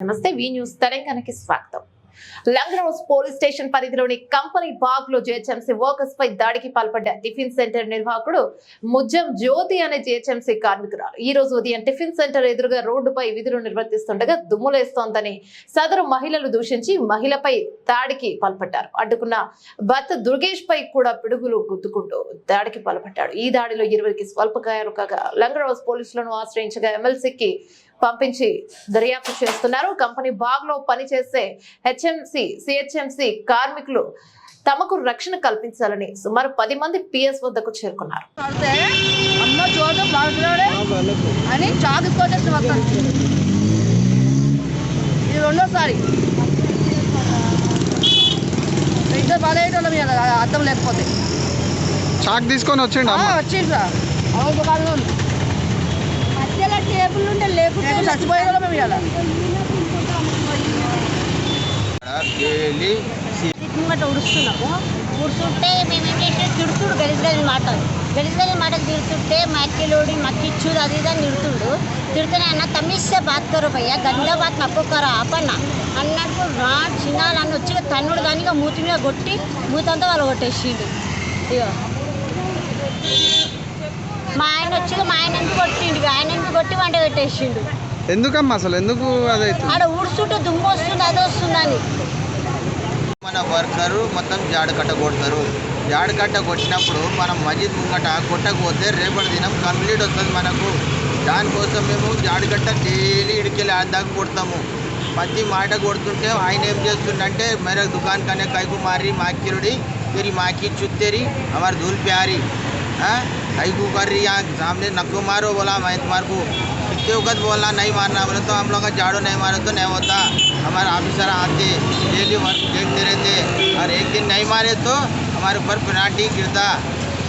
నమస్తే వి న్యూస్ తెలంగాణకి స్వాగతం. లంగరౌస్ పోలీస్ స్టేషన్ పరిధిలోని కంపెనీ బాగ్ లో జిహెచ్ఎంసీ వర్కర్స్ పై దాడికి పాల్పడ్డ టిఫిన్ సెంటర్ నిర్వాహకుడు ముజ్జం జ్యోతి అనే జిహెచ్ఎంసీ కార్మికురాలు ఈ రోజు ఉదయం టిఫిన్ సెంటర్ ఎదురుగా రోడ్డుపై విధులు నిర్వర్తిస్తుండగా దుమ్ములేస్తోందని సదరు మహిళలు దూషించి మహిళపై దాడికి పాల్పడ్డారు. అడ్డుకున్న భర్త దుర్గేష్ పై కూడా పిడుగులు గుద్దుకుంటూ దాడికి పాల్పడ్డాడు. ఈ దాడిలో 20కి స్వల్ప గాయాలు కాగా లంగరౌస్ పోలీసులను ఆశ్రయించగా ఎమ్మెల్సీకి పంపించి దర్యాప్తు చేస్తున్నారు. కంపెనీ బాగ్ లో పనిచేసే సిహెచ్ఎంసీ కార్మికులు తమకు రక్షణ కల్పించాలని సుమారు 10 మంది పిఎస్ వద్దకు చేరుకున్నారు. అర్థం లేకపోతే చాక్ తీసుకొని వచ్చిండ్రా టేబుల్ ఉంటే లేకుంటే చచ్చిపోయేదా మేము ఇలా ఉడుస్తున్నాము. ఉడుతుంటే మేమేం చేసినా తిడుతుడు గలీజ్ మాటలు తిడుతుంటే మక్కిలోడి మక్కిచ్చుడు అది ఇది అని తిడుతూనే అన్న తమిస్తే బాత్ కరో భయ్యా గంగా బాత్ నప్పు కరో ఆపన్న అన్నట్టు రా చిన్న నన్ను వచ్చి తన్నుడు కానీ ఇక మూతి మీద కొట్టి మూతంతా వాళ్ళు కొట్టేసిండు. ఇక మా ఆయన వచ్చి మా ఆయన ఎందుకు కొట్టిండు, ఆయన ఎందుకు కొట్టి వంట పెట్టేసిండు. ఎందుకమ్మా అసలు ఎందుకు ఆడ ఊడుస్తుంటే దుమ్ము వస్తుంది అది వస్తుందని మన వర్కరు మొత్తం జాడ కట్ట కొడతారు. జాడ కట్ట కొట్టినప్పుడు మనం మజిద్ ముంగట కొట్టకపోతే రేపటి దినం కంప్లీట్ వస్తుంది మనకు. దానికోసం మేము జాడగట్ట డైలీ ఇడికెళ్ళి దాకా కొడతాము. ప్రతి మాట కొడుతుంటే ఆయన ఏం చేస్తుండంటే मेरे दुकान कने कईको मारी माखिरुड़ी तेरी माखी चुत्तेरी हमारे धूल प्यारी कईको कर रही यहाँ सामने नक्को मारो बोला मैं तुम्हारे को कितने वक्त बोलना नहीं मारना बोले तो हम लोग का झाड़ू नहीं मारे तो नहीं होता. हमारे ऑफिसर आते डेली वर्क देखते रहते और एक दिन नहीं मारे तो हमारे ऊपर पेनाल्टी गिरता.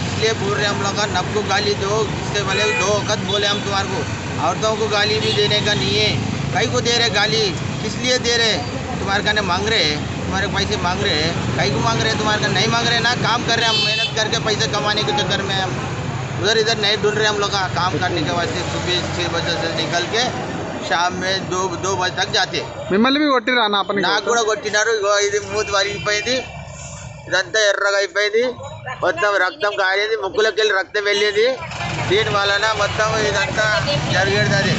इसलिए बोल रहे हम लोग का नब्बो गाली दो जिससे बोले 2 वक्त बोले हम तुम्हारे को औरतों को गाली भी देने का नहीं है. कई को दे रहे गाली किस लिए दे रहे तुम्हारे का मांग रहे तुम्हारे पैसे मांग रहे कई को मांग रहे तुम्हारे का नहीं मांग रहे ना. काम कर रहे हम मेहनत करके पैसे कमाने के चक्कर में हम उधर इधर नहीं ढूंढ रहे. हम लोग का काम करने के वास्ते सुबह 6 बजे से निकल के शाम में 2 बजे तक जाते. మిమ్మల్ని కొట్టిరా నాకు కూడా కొట్టినారు. ఇది మూతి వరిగిపోయింది, ఇదంతా ఎర్రగా అయిపోయింది, మొత్తం రక్తం కారేది, ముక్కులోకి వెళ్ళి రక్తం వెళ్ళేది. దీని వలన మొత్తం ఇదంతా జరిగేది.